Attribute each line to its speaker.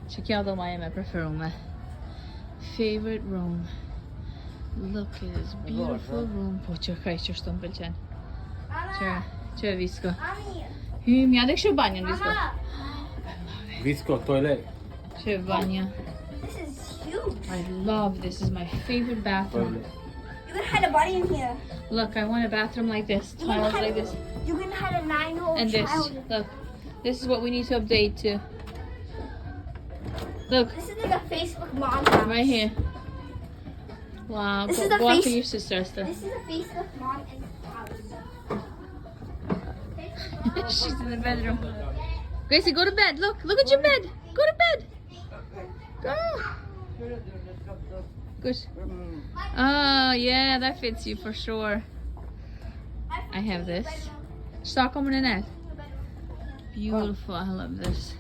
Speaker 1: Check my prefer room. Favorite room. Look at this beautiful room. Poċa Christ, you're stumpel chen. Če visko. Mi għadek xe banja visko.
Speaker 2: Visco toilet.
Speaker 1: Xe banja.
Speaker 3: This is huge.
Speaker 1: I love this. Is my favorite bathroom.
Speaker 3: You can hide a body in here.
Speaker 1: Look, I want a bathroom like this. Tiles like this.
Speaker 3: You can hide a 9-year-old
Speaker 1: And this.
Speaker 3: child.
Speaker 1: Look. This is what we need to update to. Look.
Speaker 3: This is like a Facebook mom's house.
Speaker 1: Right here. Wow.
Speaker 3: This is
Speaker 1: Go
Speaker 3: the
Speaker 1: after
Speaker 3: face-
Speaker 1: your sister, Esther.
Speaker 3: This is a Facebook mom and house.
Speaker 1: She's in the bedroom. Gracie, go to bed. Look at your bed. Go to bed. Go. Good. Oh, yeah, that fits you for sure. I have this. Stockholm and Annette. Beautiful. I love this.